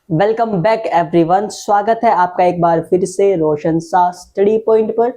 Welcome back everyone. स्वागत है आपका एक बार फिर से रोशन सा स्टडी पॉइंट पर।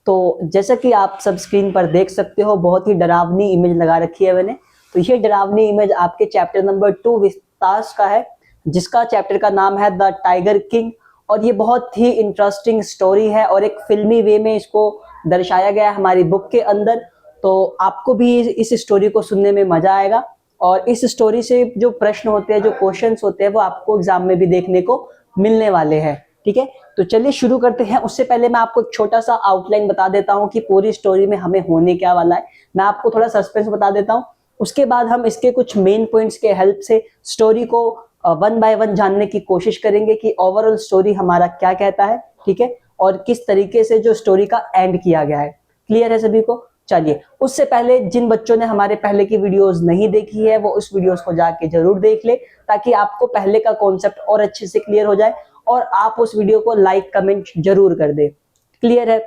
तो जैसा कि आप सब स्क्रीन पर देख सकते हो, बहुत ही डरावनी इमेज लगा रखी है मैंने। तो ये डरावनी इमेज आपके चैप्टर नंबर 2 विस्तार का है, जिसका चैप्टर का नाम है द टाइगर किंग। और ये बहुत ही इंटरेस्टिंग स्टोरी है और एक फिल्मी वे में इसको दर्शाया गया है हमारी बुक के अंदर। तो आपको भी इस स्टोरी को सुनने में मजा आएगा और इस स्टोरी से जो प्रश्न होते हैं, जो क्वेश्चंस होते हैं, वो आपको एग्जाम में भी देखने को मिलने वाले हैं। ठीक है, तो चलिए शुरू करते हैं। उससे पहले मैं आपको एक छोटा सा आउटलाइन बता देता हूँ कि पूरी स्टोरी में हमें होने क्या वाला है। मैं आपको थोड़ा सस्पेंस बता देता हूँ, उसके बाद हम इसके कुछ मेन पॉइंट्स के हेल्प से स्टोरी को वन बाय वन जानने की कोशिश करेंगे कि ओवरऑल स्टोरी हमारा क्या कहता है। ठीक है, और किस तरीके से जो स्टोरी का एंड किया गया है। क्लियर है सभी को? चलिए, उससे पहले जिन बच्चों ने हमारे पहले की वीडियोस नहीं देखी है, वो उस वीडियोस को जाके जरूर देख ले, ताकि आपको पहले का कॉन्सेप्ट और अच्छे से क्लियर हो जाए और आप उस वीडियो को लाइक कमेंट जरूर कर दे। क्लियर है?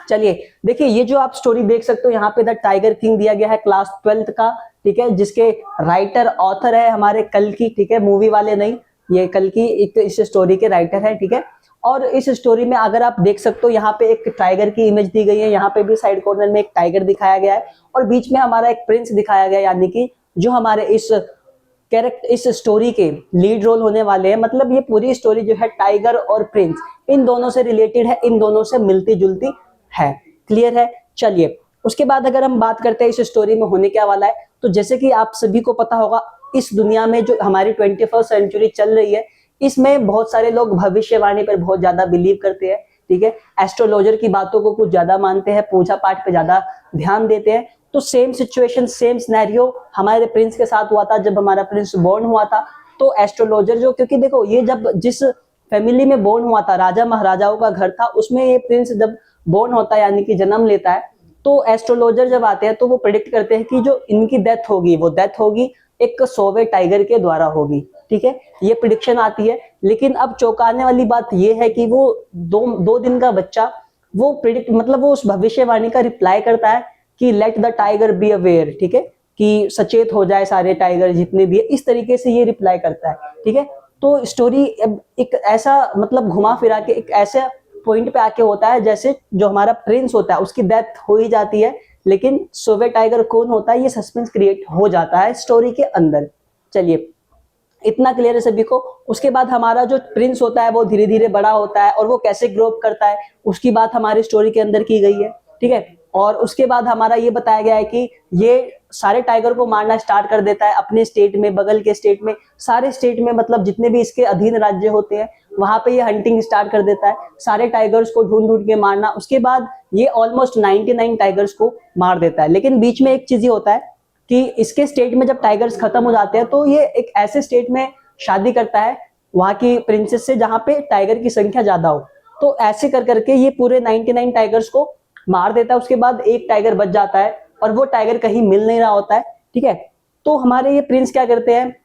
चलिए देखिए, ये जो आप स्टोरी देख सकते हो यहाँ पे द टाइगर किंग दिया गया है क्लास 12th का। ठीक है, जिसके राइटर ऑथर है हमारे कल्कि। ठीक है, मूवी वाले नहीं, ये कल्कि एक इस स्टोरी के राइटर है। ठीक है, और इस स्टोरी में अगर आप देख सकते हो, यहाँ पे एक टाइगर की इमेज दी गई है, यहाँ पे भी साइड कॉर्नर में एक टाइगर दिखाया गया है और बीच में हमारा एक प्रिंस दिखाया गया है, यानी कि जो हमारे इस स्टोरी के लीड रोल होने वाले हैं। मतलब ये पूरी स्टोरी जो है टाइगर और प्रिंस, इन दोनों से रिलेटेड है, इन दोनों से मिलती जुलती है। क्लियर है? चलिए, उसके बाद अगर हम बात करते हैं इस स्टोरी में होने क्या वाला है, तो जैसे कि आप सभी को पता होगा, इस दुनिया में जो हमारी 21st सेंचुरी चल रही है, इसमें बहुत सारे लोग भविष्यवाणी पर बहुत ज्यादा बिलीव करते हैं। ठीक है, एस्ट्रोलॉजर की बातों को कुछ ज्यादा मानते हैं, पूजा पाठ पे ज्यादा ध्यान देते हैं। तो सेम सिचुएशन, सेम सिनेरियो हमारे प्रिंस के साथ हुआ था। जब हमारा प्रिंस बोर्न हुआ था, तो एस्ट्रोलॉजर जो, क्योंकि देखो ये जब जिस फैमिली में बोर्न हुआ था, राजा महाराजाओं का घर था, उसमें ये प्रिंस जब बोर्न होता है, यानी कि जन्म लेता है, तो एस्ट्रोलॉजर जब आते हैं तो वो प्रेडिक्ट करते हैं कि जो इनकी डेथ होगी, वो डेथ होगी एक सोवे टाइगर के द्वारा होगी। ठीक है, ये प्रिडिक्शन आती है। लेकिन अब चौंकाने वाली बात ये है कि वो दो दिन का बच्चा, वो प्रिडिक्ट मतलब वो उस भविष्यवाणी का रिप्लाई करता है कि let the tiger be aware. ठीक है, कि सचेत हो जाए सारे टाइगर जितने भी है, इस तरीके से ये रिप्लाई करता है। ठीक है, तो स्टोरी एक ऐसा मतलब घुमा फिरा के एक ऐसे पॉइंट पे आके होता है, जैसे जो हमारा प्रिंस होता है उसकी डेथ हो ही जाती है, लेकिन सोवे टाइगर कौन होता है, ये सस्पेंस क्रिएट हो जाता है स्टोरी के अंदर। चलिए, इतना क्लियर है सभी को? उसके बाद हमारा जो प्रिंस होता है वो धीरे धीरे बड़ा होता है और वो कैसे ग्रो अप करता है, उसकी बात हमारी स्टोरी के अंदर की गई है। ठीक है, और उसके बाद हमारा ये बताया गया है कि ये सारे टाइगर को मारना स्टार्ट कर देता है अपने स्टेट में, बगल के स्टेट में, सारे स्टेट में, मतलब जितने भी इसके अधीन राज्य होते हैं वहां पे ये हंटिंग स्टार्ट कर देता है, सारे टाइगर्स को ढूंढ ढूंढ के मारना। उसके बाद ये ऑलमोस्ट 99 टाइगर्स को मार देता है। लेकिन बीच में एक चीज ये होता है कि इसके स्टेट में जब टाइगर्स खत्म हो जाते हैं, तो ये एक ऐसे स्टेट में शादी करता है वहां की प्रिंसेस से जहां पे टाइगर की संख्या ज्यादा हो। तो ऐसे कर करके ये पूरे 99 टाइगर्स को मार देता है। उसके बाद एक टाइगर बच जाता है और वो टाइगर कहीं मिल नहीं रहा होता है। ठीक है, तो हमारे ये प्रिंस क्या करते हैं,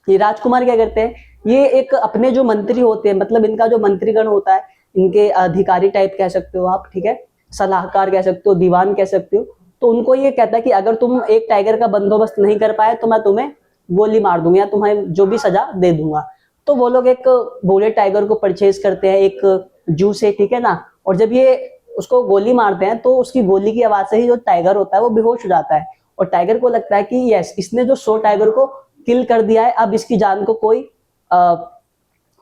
ये राजकुमार क्या करते हैं, ये एक अपने जो मंत्री होते हैं, मतलब इनका जो मंत्रीगण होता है, इनके अधिकारी टाइप कह सकते हो आप। ठीक है, सलाहकार कह सकते हो, दीवान कह सकते हो। तो उनको ये कहता है कि अगर तुम एक टाइगर का बंदोबस्त नहीं कर पाए तो मैं तुम्हें गोली मार दूंगा या तुम्हें जो भी सजा दे दूंगा। तो वो लोग एक बूढ़े टाइगर को परचेज करते हैं एक जू से। ठीक है ना, और जब ये उसको गोली मारते हैं तो उसकी गोली की आवाज से ही जो टाइगर होता है वो बेहोश हो जाता है और टाइगर को लगता है कि यस, इसने जो 100 टाइगर को किल कर दिया है, अब इसकी जान को कोई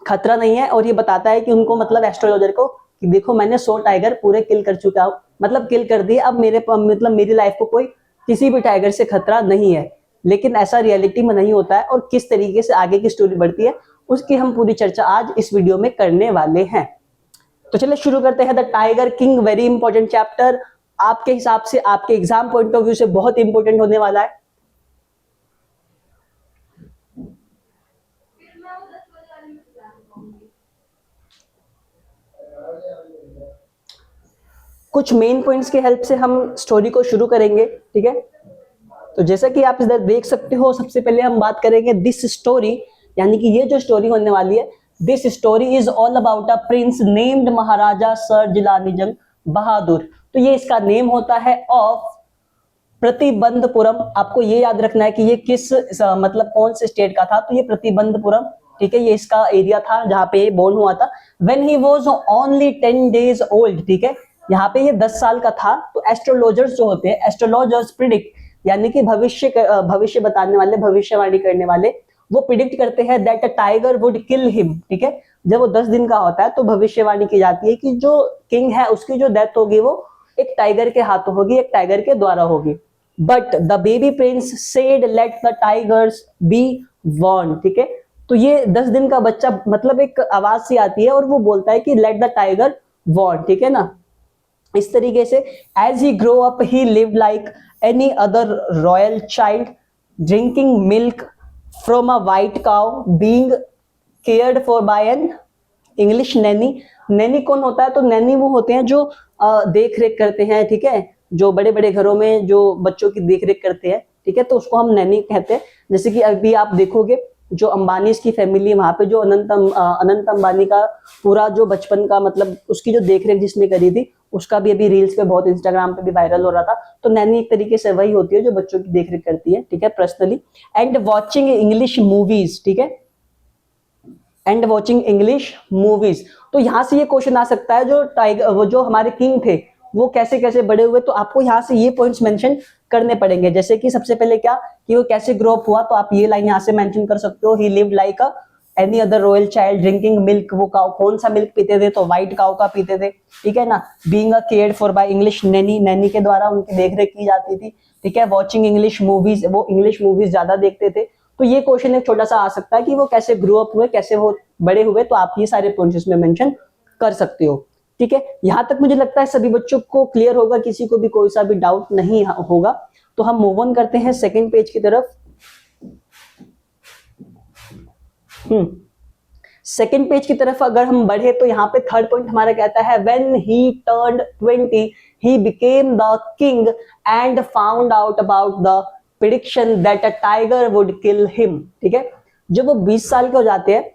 खतरा नहीं है। और ये बताता है कि उनको, मतलब एस्ट्रोलॉजर को, कि देखो मैंने 100 टाइगर पूरे किल कर चुका हूं, मतलब किल कर दिए, अब मतलब मेरी लाइफ को कोई किसी भी टाइगर से खतरा नहीं है। लेकिन ऐसा रियलिटी में नहीं होता है और किस तरीके से आगे की स्टोरी बढ़ती है उसकी हम पूरी चर्चा आज इस वीडियो में करने वाले हैं। तो चलिए शुरू करते हैं। The tiger king, very important chapter, आपके हिसाब से, आपके एग्जाम पॉइंट ऑफ व्यू से बहुत इंपॉर्टेंट होने वाला है। कुछ मेन पॉइंट्स के हेल्प से हम स्टोरी को शुरू करेंगे। ठीक है, तो जैसा कि आप इधर देख सकते हो, सबसे पहले हम बात करेंगे दिस स्टोरी, यानी कि ये जो स्टोरी होने वाली है, this story is all about a prince named Maharaja sir Jilani जंग बहादुर। तो ये इसका नेम होता है ऑफ प्रतिबंधपुरम। आपको ये याद रखना है कि ये किस मतलब कौन से स्टेट का था, तो ये प्रतिबंधपुरम। ठीक है, ये इसका एरिया था जहाँ पे बोर्न हुआ था। When he was only 10 days old, ठीक है, यहाँ पे ये 10 साल का था। तो एस्ट्रोलॉजर्स जो होते हैं, एस्ट्रोलॉजर्स प्रिडिक्ट, यानी कि भविष्य बताने वाले, भविष्यवाणी करने वाले, वो प्रिडिक्ट करते हैं that a tiger would kill him, ठीक है। जब वो 10 दिन का होता है तो भविष्यवाणी की जाती है कि जो किंग है उसकी जो डेथ होगी वो एक टाइगर के हाथों होगी, एक टाइगर के द्वारा होगी। But the baby Prince said let the tigers B Warne, ठीक है। तो ये 10 दिन का बच्चा, मतलब एक आवाज सी आती है और वो बोलता है कि लेट द टाइगर वॉर्न, ठीक है ना। इस तरीके से as he grow up he live like any other royal child, drinking milk from a white cow, being cared for by an English nanny. Nanny कौन होता है? तो नैनी वो होते हैं जो देख रेख करते हैं, ठीक है, जो बड़े बड़े घरों में जो बच्चों की देख रेख करते हैं, ठीक है, तो उसको हम नैनी कहते हैं। जैसे कि अभी आप देखोगे जो अंबानी की फैमिली, वहां पे जो अनंत अंबानी का पूरा जो बचपन का, मतलब उसकी जो देख रेख जिसने करी थी, उसका भी अभी रील्स पे बहुत, इंस्टाग्राम पे भी वायरल हो रहा था। तो नैनी एक तरीके से वही होती है जो बच्चों की देख रेख करती है, ठीक है, personally. And watching English movies, ठीक है, एंड वॉचिंग इंग्लिश मूवीज। तो यहां से ये क्वेश्चन आ सकता है, जो टाइगर, वो जो हमारे किंग थे, वो कैसे कैसे बड़े हुए, तो आपको यहाँ से ये पॉइंट्स मेंशन करने पड़ेंगे। जैसे कि सबसे पहले क्या, कि वो कैसे ग्रो अप हुआ, तो आप ये लाइन यहाँ से मेंशन कर सकते हो, ही लिव्ड लाइक अ any other royal child, drinking milk, वो काउ कौन सा मिल्क पीते थे, तो व्हाइट काउ का पीते थे, ठीक है ना। Being a cared for by English nanny, nanny के द्वारा उनकी देखरेख की जाती थी, ठीक है। वॉचिंग इंग्लिश मूवीज, वो इंग्लिश मूवीज ज्यादा देखते थे। तो ये क्वेश्चन एक छोटा सा आ सकता है कि वो कैसे ग्रो अप हुए, कैसे वो बड़े हुए, तो आप ये सारे पॉइंट्स इसमें मेंशन कर सकते हो, ठीक है। यहां तक मुझे लगता है सभी बच्चों को क्लियर होगा, किसी को भी कोई सा भी डाउट नहीं होगा। तो हम मूव ऑन करते हैं सेकंड पेज की तरफ। सेकंड पेज की तरफ अगर हम बढ़े तो यहाँ पे थर्ड पॉइंट हमारा कहता है, when he turned 20 he became the king and found out about the prediction that a tiger would kill him, ठीक है। जब वो 20 साल के हो जाते हैं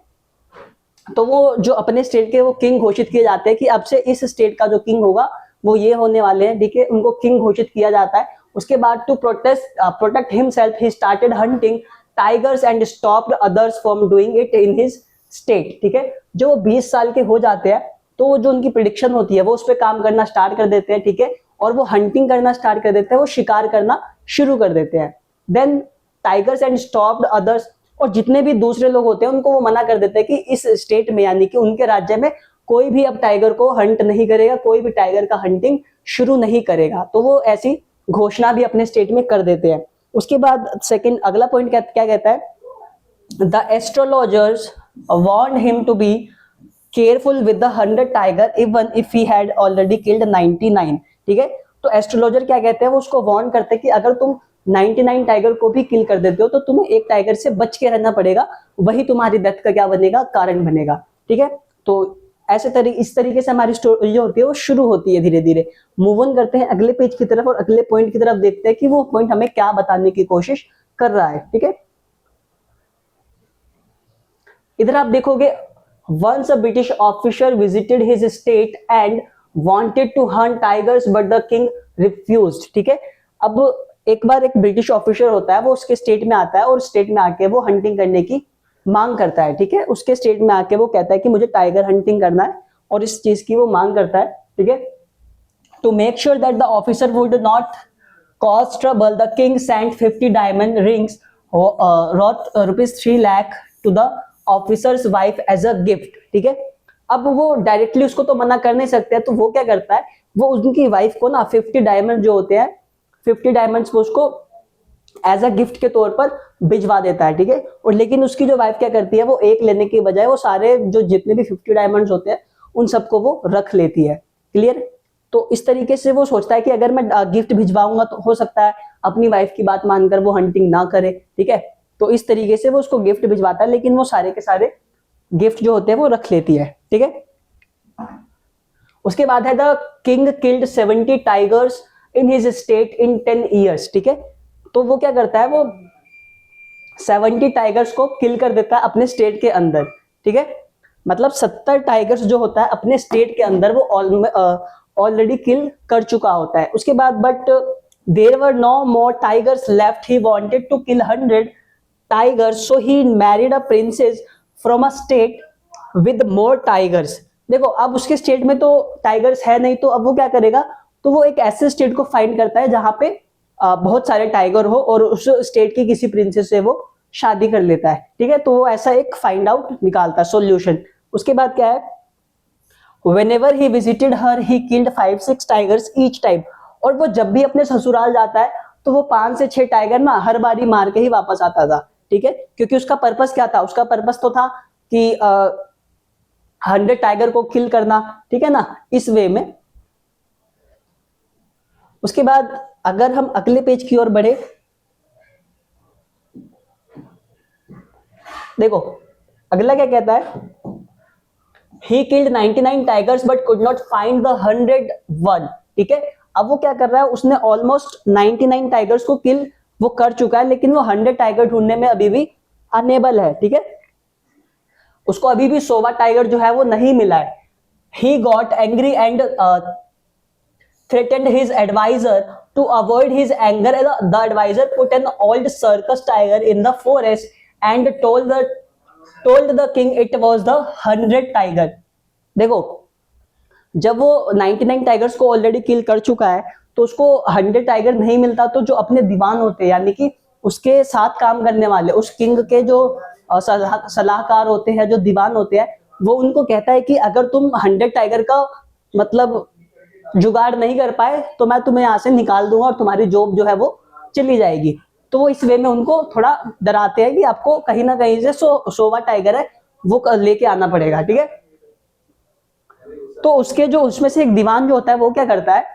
तो वो जो अपने स्टेट के वो किंग घोषित किए जाते हैं कि अब से इस स्टेट का जो किंग होगा वो ये होने वाले हैं, ठीक है, उनको किंग घोषित किया जाता है। उसके बाद to protect himself he started hunting tigers and stopped others from doing it in his state, ठीक है। जो वो 20 साल के हो जाते हैं तो जो उनकी प्रिडिक्शन होती है वो उस पर काम करना स्टार्ट कर देते हैं, ठीक है, और वो हंटिंग करना स्टार्ट कर देते हैं, वो शिकार करना शुरू कर देते हैं। Then tigers and stopped others, और जितने भी दूसरे लोग होते हैं उनको वो मना कर देते हैं कि इस स्टेट में, यानी कि उनके राज्य में कोई भी अब टाइगर को हंट नहीं करेगा, कोई भी टाइगर का हंटिंग शुरू नहीं करेगा। तो वो ऐसी घोषणा भी अपने स्टेट में कर देते हैं। उसके बाद सेकंड अगला पॉइंट क्या कहता है, the astrologers warned him to be careful with the 100 tiger even if he had already killed 99, ठीक है। तो एस्ट्रोलॉजर क्या कहते हैं, वो उसको वार्न करते हैं कि अगर तुम 99 टाइगर को भी किल कर देते हो तो तुम्हें एक टाइगर से बच के रहना पड़ेगा, वही तुम्हारी डेथ का क्या बनेगा, कारण बनेगा, ठीक है। तो इस तरीके से हमारी स्टोरी जो होती है वो शुरू होती है धीरे धीरे। मूव ऑन करते हैं अगले पेज की तरफ और अगले पॉइंट की तरफ देखते हैं कि वो पॉइंट हमें क्या बताने की कोशिश कर रहा है, ठीक है। इधर आप देखोगे, once a British officer visited his state and wanted to hunt tigers but the king refused, ठीक है। अब एक बार एक ब्रिटिश ऑफिसर होता है, वो उसके स्टेट में आता है और स्टेट में आके वो हंटिंग करने की मांग करता है, ठीक है। उसके स्टेट में आके वो कहता है कि मुझे टाइगर हंटिंग करना है और इस चीज की वो मांग करता है, ठीक है। To make sure that the officer would not cause trouble the king sent 50 diamond rings worth ₹3 lakh to the officer's wife as a gift, ठीक है। अब वो डायरेक्टली उसको तो मना कर नहीं सकते, तो वो क्या करता है, वो उनकी वाइफ को ना 50 डायमंड जो होते हैं, 50 डायमंड्स वो उसको एज अ गिफ्ट के तौर पर भिजवा देता है, ठीक है। और लेकिन उसकी जो वाइफ क्या करती है, वो एक लेने की बजाय वो सारे जो जितने भी 50 डायमंड्स होते हैं उन सबको वो रख लेती है, क्लियर। तो इस तरीके से वो सोचता है कि अगर मैं गिफ्ट भिजवाऊंगा तो हो सकता है अपनी वाइफ की बात मानकर वो हंटिंग ना करे, ठीक है। तो इस तरीके से वो उसको गिफ्ट भिजवाता है, लेकिन वो सारे के सारे गिफ्ट जो होते हैं वो रख लेती है, ठीक है। उसके बाद है the king killed 70 tigers in his state in 10 years, ठीक है। तो वो क्या करता है, वो 70 टाइगर्स को किल कर देता है अपने स्टेट के अंदर, ठीक है। मतलब 70 टाइगर्स जो होता है अपने स्टेट के अंदर वो ऑलरेडी किल कर चुका होता है। उसके बाद but there were no more tigers left, he wanted to kill 100 tigers, so he married a princess from a state with more tigers. देखो अब उसके स्टेट में तो टाइगर्स है नहीं, तो अब वो क्या करेगा, तो वो एक ऐसे स्टेट को फाइंड करता है जहां पे बहुत सारे टाइगर हो और उस स्टेट की किसी प्रिंसेस से वो शादी कर लेता है, ठीक है। तो वो ऐसा एक फाइंड आउट निकालता है सॉल्यूशन। उसके बाद क्या है, whenever he visited her he killed 5-6 tigers each time। और वो जब भी अपने ससुराल जाता है तो वो 5 से 6 टाइगर ना हर बारी मार के ही वापस आता था, ठीक है। क्योंकि उसका पर्पस क्या था, उसका पर्पस तो था कि 100 टाइगर को किल करना, ठीक है ना, इस वे में। उसके बाद अगर हम अगले पेज की ओर बढ़े, देखो अगला क्या कहता है, he killed 99 tigers but could not find the 101। ठीक है, अब वो क्या कर रहा है, उसने ऑलमोस्ट 99 टाइगर्स को किल वो कर चुका है, लेकिन वो 100 टाइगर ढूंढने में अभी भी अनेबल है, ठीक है। उसको अभी भी 100वां टाइगर जो है वो नहीं मिला है। he got angry and threatened his advisor to avoid his anger। The advisor put an old circus tiger in the forest and told the king it was the 100 tiger। देखो जब वो 99 टाइगर्स को ऑलरेडी किल कर चुका है तो उसको 100 tiger नहीं मिलता, तो जो अपने दीवान होते हैं यानी कि उसके साथ काम करने वाले उस किंग के जो सलाहकार होते हैं, जो दीवान होते हैं, वो उनको कहता है कि अगर तुम 100 टाइगर का मतलब जुगाड़ नहीं कर पाए तो मैं तुम्हें यहाँ से निकाल दूंगा और तुम्हारी जॉब जो है वो चली जाएगी। तो वो इस वे में उनको थोड़ा डराते हैं कि आपको कहीं ना कहीं से 100वां टाइगर है वो लेके आना पड़ेगा, ठीक है। तो उसके जो उसमें से एक दीवान जो होता है वो क्या करता है,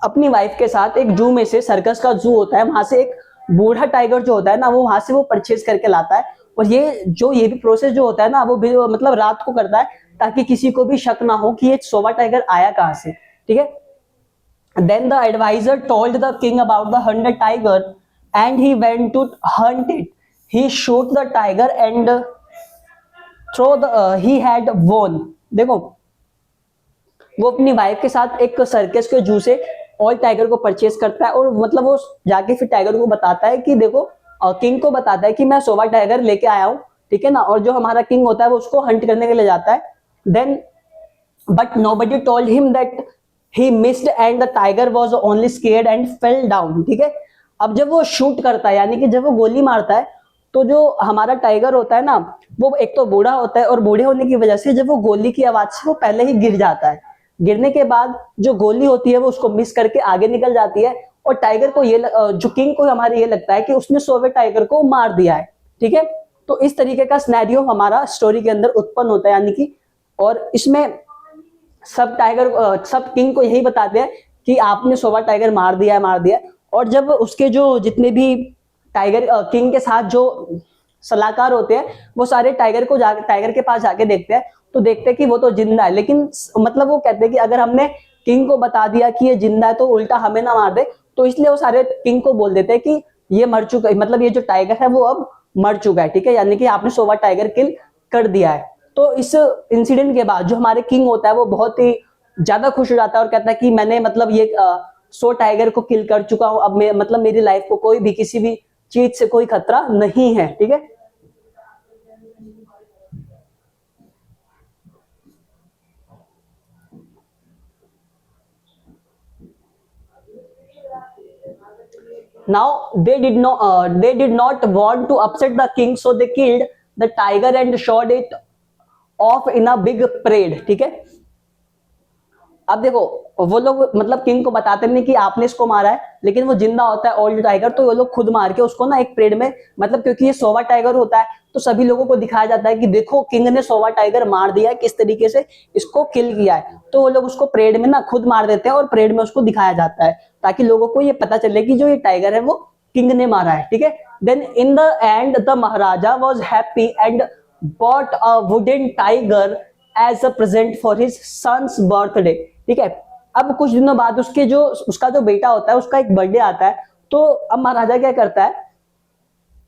अपनी वाइफ के साथ एक जू में से, सर्कस का जू होता है, वहां से एक बूढ़ा टाइगर जो होता है ना वो वहां से वो परचेज करके लाता है। और ये भी प्रोसेस जो होता है ना वो भी मतलब रात को करता है ताकि किसी को भी शक ना हो कि ये 100वां टाइगर आया कहां से, ठीक है। Then the advisor told the king about the 100 tiger and he went to hunt it। He shoot the tiger and throw the he had won। देखो वो अपनी वाइफ के साथ एक सर्कस के जू से ऑल टाइगर को परचेज करता है और मतलब वो जाके फिर टाइगर को बताता है कि देखो किंग को बताता है कि मैं 100वां टाइगर लेके आया हूँ, ठीक है ना। और जो हमारा किंग होता है वो उसको हंट करने के लिए जाता है। Then but nobody told him that he missed and the tiger was only scared and fell down। ठीक है, अब जब वो शूट करता है यानी कि जब वो गोली मारता है तो जो हमारा टाइगर होता है ना वो एक तो बूढ़ा होता है और बूढ़े होने की वजह से जब वो गोली की आवाज से वो पहले ही गिर जाता है। गिरने के बाद जो गोली होती है वो उसको मिस करके आगे निकल जाती है और टाइगर को ये जो किंग को हमारे ये लगता है कि उसने 100वें टाइगर को मार दिया है, ठीक है। तो इस तरीके का सिनेरियो हमारा स्टोरी के अंदर उत्पन्न होता है यानी कि, और इसमें सब किंग को यही बताते हैं कि आपने 100वां टाइगर मार दिया है। और जब उसके जो जितने भी टाइगर किंग के साथ जो सलाहकार होते हैं वो सारे टाइगर के पास जाके देखते हैं तो देखते हैं कि वो तो जिंदा है, लेकिन मतलब वो कहते हैं कि अगर हमने किंग को बता दिया कि ये जिंदा है तो उल्टा हमें ना मार दे, तो इसलिए वो सारे किंग को बोल देते हैं कि ये मर चुका है, मतलब ये जो टाइगर है वो अब मर चुका है, ठीक है, यानी कि आपने 100वां टाइगर किल कर दिया है। तो इस इंसिडेंट के बाद जो हमारे किंग होता है वो बहुत ही ज्यादा खुश हो जाता है और कहता है कि मैंने मतलब ये 100 टाइगर को किल कर चुका हूं, अब मैं मतलब मेरी लाइफ को कोई भी किसी भी चीज से कोई खतरा नहीं है, ठीक है। Now they did not want to upset the king, so they killed the tiger and shot it off in a big parade। ठीक है, अब देखो वो लोग मतलब किंग को बताते नहीं कि आपने इसको मारा है, लेकिन वो जिंदा होता है ओल्ड टाइगर, तो वो लोग खुद मार के उसको ना एक परेड में, मतलब क्योंकि ये 100वां टाइगर होता है तो सभी लोगों को दिखाया जाता है कि देखो किंग ने 100वां टाइगर मार दिया है, किस तरीके से इसको किल किया है। तो वो लोग उसको परेड में ना खुद मार देते हैं और परेड में उसको दिखाया जाता है ताकि लोगों को ये पता चले कि जो ये टाइगर है वो किंग ने मारा है, ठीक है। Then in the end the maharaja was happy and bought a wooden tiger as a present for his son's birthday. ठीक है, अब कुछ दिनों बाद उसका जो बेटा होता है उसका एक बर्थडे आता है, तो अब महाराजा क्या करता है,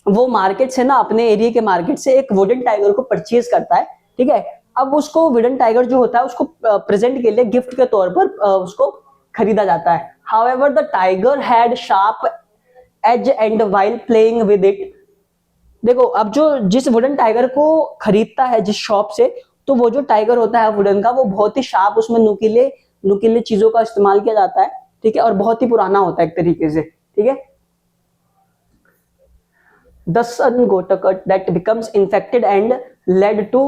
वो मार्केट से ना अपने एरिया के मार्केट से एक वुडन टाइगर को परचेज करता है, ठीक है। अब उसको वुडन टाइगर जो होता है उसको प्रेजेंट के लिए गिफ्ट के तौर पर उसको खरीदा जाता है। However the tiger had sharp edge and while playing with it देखो अब जो जिस वुडन टाइगर को खरीदता है जिस शॉप से, तो वो जो टाइगर होता है वुडन का, वो बहुत ही शार्प, उसमें नुकीले नुकीले चीजों का इस्तेमाल किया जाता है, ठीक है, और बहुत ही पुराना होता है एक तरीके से, ठीक है। The son got cut that becomes infected and led to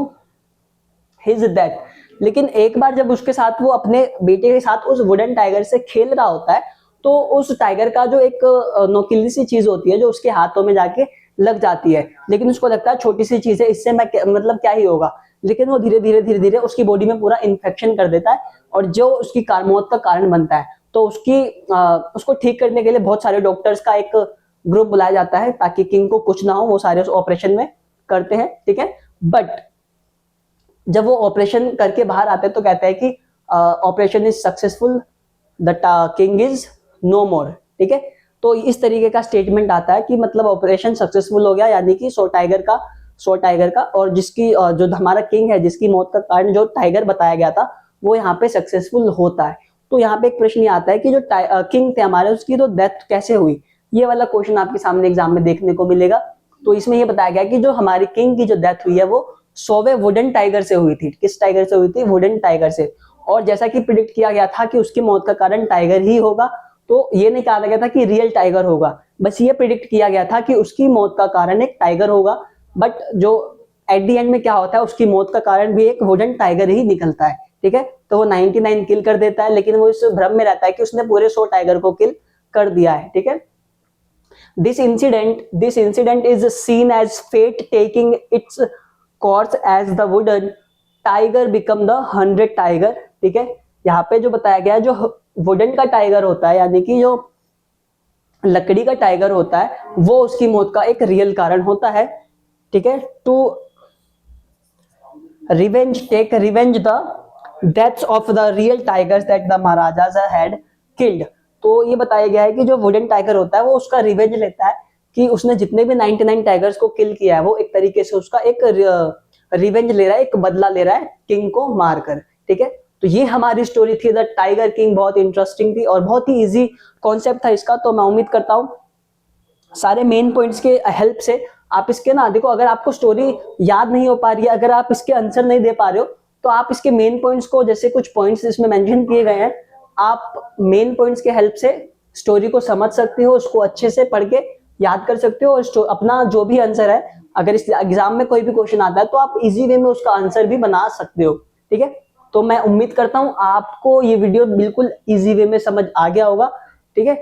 his death. लेकिन एक बार जब उसके साथ वो अपने बेटे के साथ उस वुडन टाइगर से खेल रहा होता है, तो उस टाइगर का जो एक नोकीली सी चीज होती है जो उसके हाथों में जाके लग जाती है, लेकिन उसको लगता है छोटी सी चीज है, इससे मैं मतलब क्या ही होगा, लेकिन वो धीरे धीरे उसकी बॉडी में पूरा इन्फेक्शन कर देता है, और जो उसकी मौत का कारण बनता है। तो उसको ठीक करने के लिए बहुत सारे डॉक्टर्स का एक ग्रुप बुलाया जाता है ताकि किंग को कुछ ना हो, वो सारे ऑपरेशन में करते हैं, ठीक है। बट जब वो ऑपरेशन करके बाहर आते हैं तो कहते हैं कि operation is successful, the king is no more, ठीक है। तो इस तरीके का स्टेटमेंट आता है कि मतलब ऑपरेशन सक्सेसफुल हो गया, यानी कि 100 टाइगर का और जिसकी जो हमारा किंग है जिसकी मौत का कारण जो टाइगर बताया गया था वो यहाँ पे सक्सेसफुल होता है। तो यहाँ पे एक प्रश्न ये आता है कि जो किंग थे हमारे, उसकी तो डेथ कैसे हुई, ये वाला क्वेश्चन आपके सामने एग्जाम में देखने को मिलेगा। तो इसमें ये बताया गया कि जो हमारी किंग की जो डेथ हुई है वो 100वें वुडन टाइगर से हुई थी। किस टाइगर से हुई थी? वुडन टाइगर से। और जैसा कि प्रिडिक्ट किया गया था कि उसकी मौत का कारण टाइगर ही होगा, तो ये नहीं कहा गया था कि रियल टाइगर होगा, बस ये प्रिडिक्ट किया गया था कि उसकी मौत का कारण एक टाइगर होगा। बट जो एट दी एंड में क्या होता है, उसकी मौत का कारण भी एक वुडन टाइगर ही निकलता है, ठीक है। तो वो 99 किल कर देता है, लेकिन वो इस भ्रम में रहता है कि उसने पूरे 100 टाइगर को किल कर दिया है, ठीक है। This incident is seen as fate taking its course as the wooden tiger become the 100 tiger, ठीक है। यहाँ पे जो बताया गया है, जो वुडन का टाइगर होता है, यानी कि जो लकड़ी का टाइगर होता है, वो उसकी मौत का एक रियल कारण होता है, ठीक है। To take revenge the deaths of the real tigers that the maharajas had killed. तो ये बताया गया है कि जो वुडन टाइगर होता है वो उसका रिवेंज लेता है कि उसने जितने भी 99 टाइगर्स को किल किया है, वो एक तरीके से उसका एक रिवेंज ले रहा है, एक बदला ले रहा है किंग को मारकर, ठीक है। तो ये हमारी स्टोरी थी द टाइगर किंग, बहुत इंटरेस्टिंग थी और बहुत ही इजी कॉन्सेप्ट था इसका। तो मैं उम्मीद करता हूँ सारे मेन पॉइंट्स के हेल्प से आप इसके ना देखो, अगर आपको स्टोरी याद नहीं हो पा रही है, अगर आप इसके आंसर नहीं दे पा रहे हो, तो आप इसके मेन पॉइंट्स को, जैसे कुछ पॉइंट्स इसमें मेंशन किए गए हैं, आप मेन पॉइंट्स के हेल्प से स्टोरी को समझ सकते हो, उसको अच्छे से पढ़ के याद कर सकते हो, और अपना जो भी आंसर है, अगर इस एग्जाम में कोई भी क्वेश्चन आता है तो आप इजी वे में उसका आंसर भी बना सकते हो, ठीक है। तो मैं उम्मीद करता हूं आपको ये वीडियो बिल्कुल इजी वे में समझ आ गया होगा, ठीक है।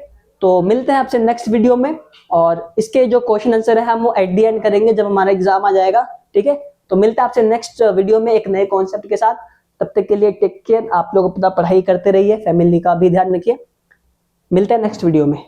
तो मिलते हैं आपसे नेक्स्ट वीडियो में, और इसके जो क्वेश्चन आंसर है हम वो एट दी एंड करेंगे जब हमारा एग्जाम आ जाएगा, ठीक है। तो मिलते हैं आपसे नेक्स्ट वीडियो में एक नए कॉन्सेप्ट के साथ। तब तक के लिए टेक केयर, आप लोग अपना पढ़ाई करते रहिए, फैमिली का भी ध्यान रखिए। मिलते हैं नेक्स्ट वीडियो में।